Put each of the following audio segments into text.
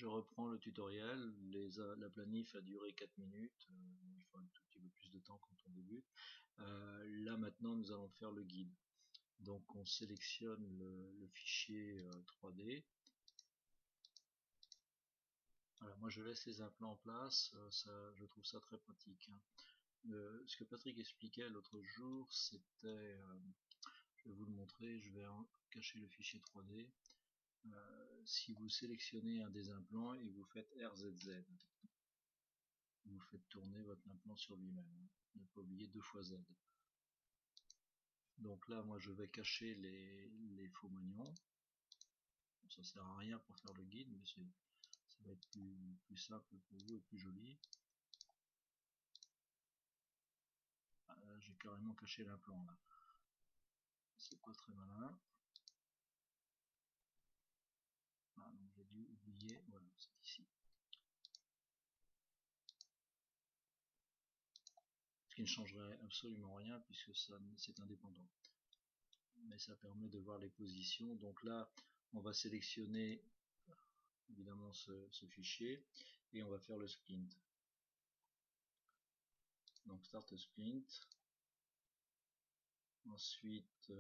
je reprends le tutoriel. La planif a duré 4 minutes, il faut un tout petit peu plus de temps quand on débute. Là maintenant nous allons faire le guide. Donc on sélectionne le fichier 3D. Voilà, moi je laisse les implants en place, je trouve ça très pratique, hein. Ce que Patrick expliquait l'autre jour, c'était, je vais vous le montrer, je vais cacher le fichier 3D. Si vous sélectionnez un des implants et vous faites RZZ, vous faites tourner votre implant sur lui-même. Ne pas oublier 2 fois Z. Donc là, moi je vais cacher les faux moignons. Ça sert à rien pour faire le guide, mais ça va être plus simple pour vous et plus joli. J'ai carrément caché l'implant là. C'est pas très malin. Ah, donc j'ai dû oublier, voilà, c'est ici. Ce qui ne changerait absolument rien puisque c'est indépendant. Mais ça permet de voir les positions. Donc là, on va sélectionner évidemment ce fichier et on va faire le splint. Donc start a splint. Ensuite,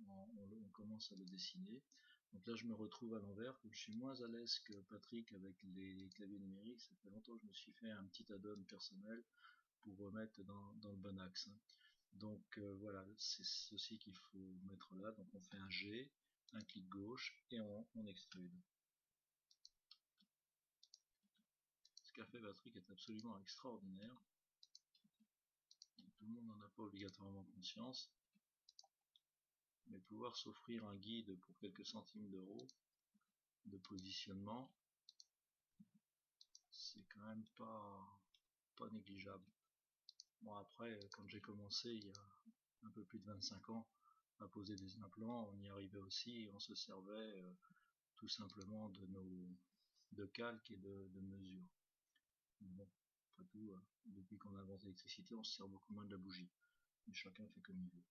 on commence à le dessiner. Donc là, je me retrouve à l'envers. Comme je suis moins à l'aise que Patrick avec les claviers numériques, ça fait longtemps que je me suis fait un petit add-on personnel pour remettre dans le bon axe. Donc voilà, c'est ceci qu'il faut mettre là. Donc on fait un G, un clic gauche et on extrude. Ce qu'a fait Patrick est absolument extraordinaire. Tout le monde n'en a pas obligatoirement conscience. Mais pouvoir s'offrir un guide pour quelques centimes d'euros de positionnement, c'est quand même pas négligeable. Bon après, quand j'ai commencé il y a un peu plus de 25 ans à poser des implants, on y arrivait aussi, on se servait tout simplement de calques et de mesures. Mais bon, après tout, depuis qu'on a inventé l'électricité, on se sert beaucoup moins de la bougie. Mais chacun fait comme il veut.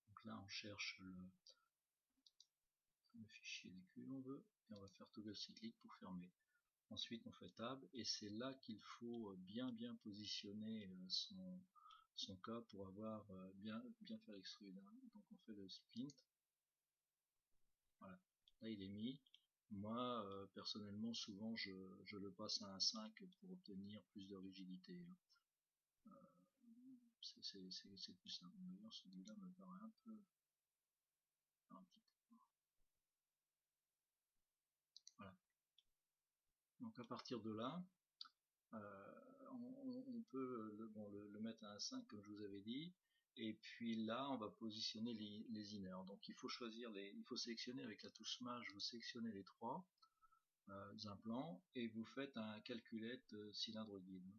Donc là, on cherche le fichier des Q on veut, et on va faire toggle cyclique pour fermer. Ensuite on fait tab, et c'est là qu'il faut bien positionner son cas pour avoir bien faire extrude. Donc on fait le splint. Voilà, là il est mis. Moi personnellement souvent je le passe à un 5 pour obtenir plus de rigidité. C'est plus simple. D'ailleurs celui-là me paraît un petit peu. Voilà. Donc à partir de là, on peut le mettre à un 5 comme je vous avais dit, et puis là on va positionner les inners. Donc il faut sélectionner avec la touche Smage, vous sélectionnez les 3 implants et vous faites un calculette cylindre guide.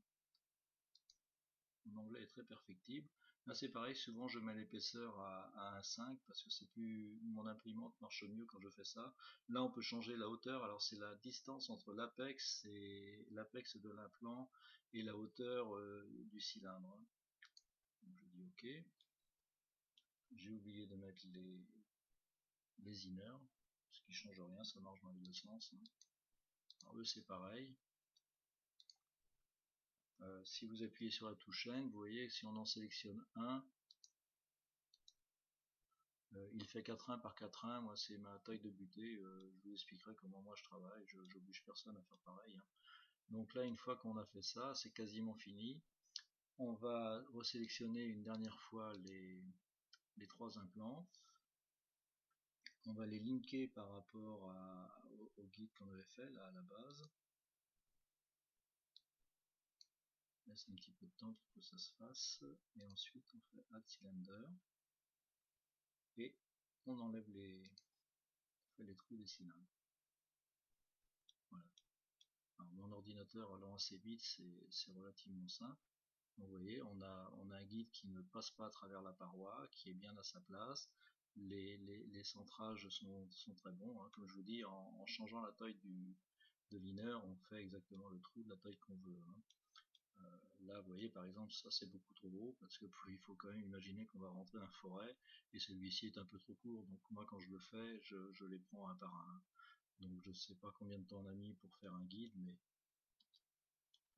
Mon anglais est très perfectible. Là c'est pareil, souvent je mets l'épaisseur à 1,5 parce que c'est plus, mon imprimante marche mieux quand je fais ça. Là on peut changer la hauteur, alors c'est la distance entre l'apex de l'implant et la hauteur du cylindre. Donc je dis OK. J'ai oublié de mettre les inners, ce qui change rien, ça marche dans les deux sens. Alors eux c'est pareil. Si vous appuyez sur la touche N, vous voyez que si on en sélectionne un, il fait 4,1 par 4,1, moi c'est ma taille de butée, je vous expliquerai comment moi je travaille, j'oblige personne à faire pareil. Donc là une fois qu'on a fait ça, c'est quasiment fini. On va resélectionner une dernière fois les 3 implants. On va les linker par rapport au guide qu'on avait fait là à la base. Laisse un petit peu de temps pour que ça se fasse, et ensuite on fait Add Cylinder et on enlève les trous des cylindres. Voilà. Alors, mon ordinateur allant assez vite, c'est relativement simple. Vous voyez, on a un guide qui ne passe pas à travers la paroi, qui est bien à sa place. Les centrages sont très bons, hein. Comme je vous dis, en changeant la taille de l'inner, on fait exactement le trou de la taille qu'on veut, hein. Là, vous voyez, par exemple, ça c'est beaucoup trop gros, parce que il faut quand même imaginer qu'on va rentrer dans la forêt, et celui-ci est un peu trop court, donc moi quand je le fais, je les prends un par un. Donc je sais pas combien de temps on a mis pour faire un guide, mais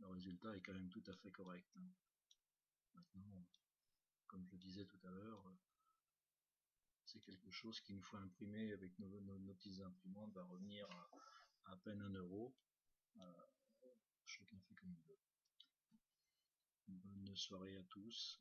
le résultat est quand même tout à fait correct. Maintenant, comme je disais tout à l'heure, c'est quelque chose qui, une fois imprimé avec nos petites imprimantes, va revenir à peine 1 €. Chacun fait comme il veut. Bonne soirée à tous.